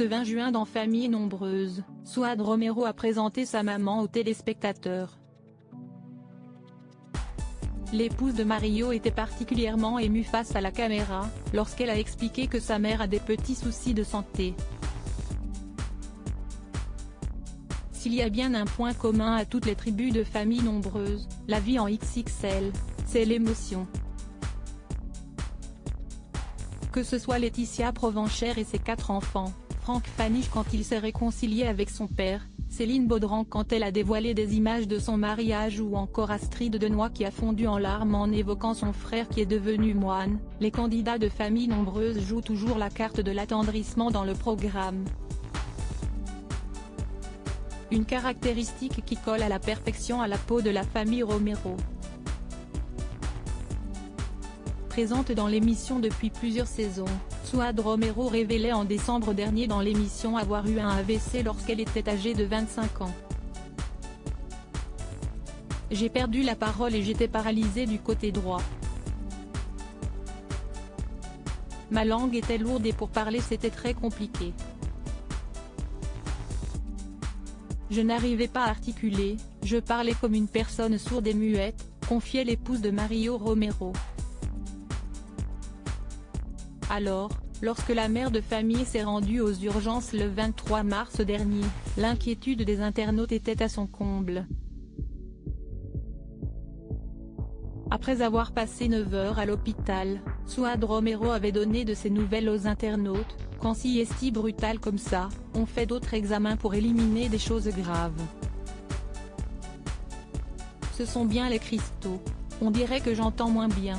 Ce 20 juin dans Famille nombreuse, Suad Romero a présenté sa maman aux téléspectateurs. L'épouse de Mario était particulièrement émue face à la caméra, lorsqu'elle a expliqué que sa mère a des petits soucis de santé. S'il y a bien un point commun à toutes les tribus de Famille nombreuse, la vie en XXL, c'est l'émotion. Que ce soit Laetitia Provenchère et ses 4 enfants, Franck Fanich quand il s'est réconcilié avec son père, Céline Baudran quand elle a dévoilé des images de son mariage ou encore Astrid Denoy qui a fondu en larmes en évoquant son frère qui est devenu moine, les candidats de Famille nombreuse jouent toujours la carte de l'attendrissement dans le programme. Une caractéristique qui colle à la perfection à la peau de la famille Romero. Présente dans l'émission depuis plusieurs saisons, Suad Romero révélait en décembre dernier dans l'émission avoir eu un AVC lorsqu'elle était âgée de 25 ans. J'ai perdu la parole et j'étais paralysée du côté droit. Ma langue était lourde et pour parler c'était très compliqué. Je n'arrivais pas à articuler, je parlais comme une personne sourde et muette, confiait l'épouse de Mario Romero. Alors, lorsque la mère de famille s'est rendue aux urgences le 23 mars dernier, l'inquiétude des internautes était à son comble. Après avoir passé 9 heures à l'hôpital, Suad Romero avait donné de ses nouvelles aux internautes. Quand si est brutal comme ça, on fait d'autres examens pour éliminer des choses graves. Ce sont bien les cristaux. On dirait que j'entends moins bien.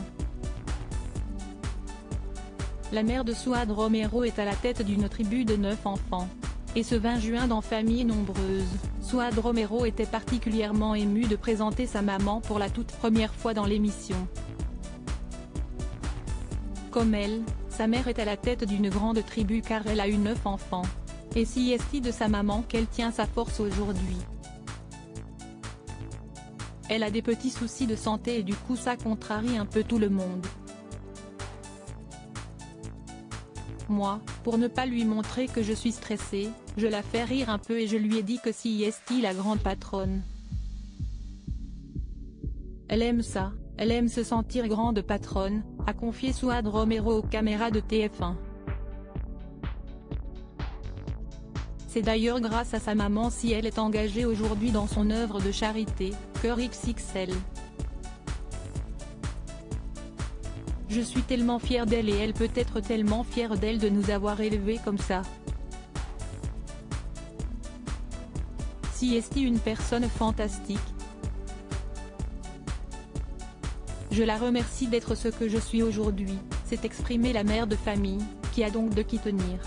La mère de Suad Romero est à la tête d'une tribu de 9 enfants. Et ce 20 juin dans Famille nombreuse, Suad Romero était particulièrement ému de présenter sa maman pour la toute première fois dans l'émission. Comme elle, sa mère est à la tête d'une grande tribu car elle a eu 9 enfants. Et si est de sa maman qu'elle tient sa force aujourd'hui. Elle a des petits soucis de santé et du coup ça contrarie un peu tout le monde. Moi, pour ne pas lui montrer que je suis stressée, je la fais rire un peu et je lui ai dit que si est la grande patronne. Elle aime ça, elle aime se sentir grande patronne, a confié Suad Romero aux caméras de TF1. C'est d'ailleurs grâce à sa maman si elle est engagée aujourd'hui dans son œuvre de charité, Cœur XXL. Je suis tellement fière d'elle et elle peut être tellement fière d'elle de nous avoir élevés comme ça. Si est une personne fantastique. Je la remercie d'être ce que je suis aujourd'hui, s'est exprimée la mère de famille, qui a donc de qui tenir.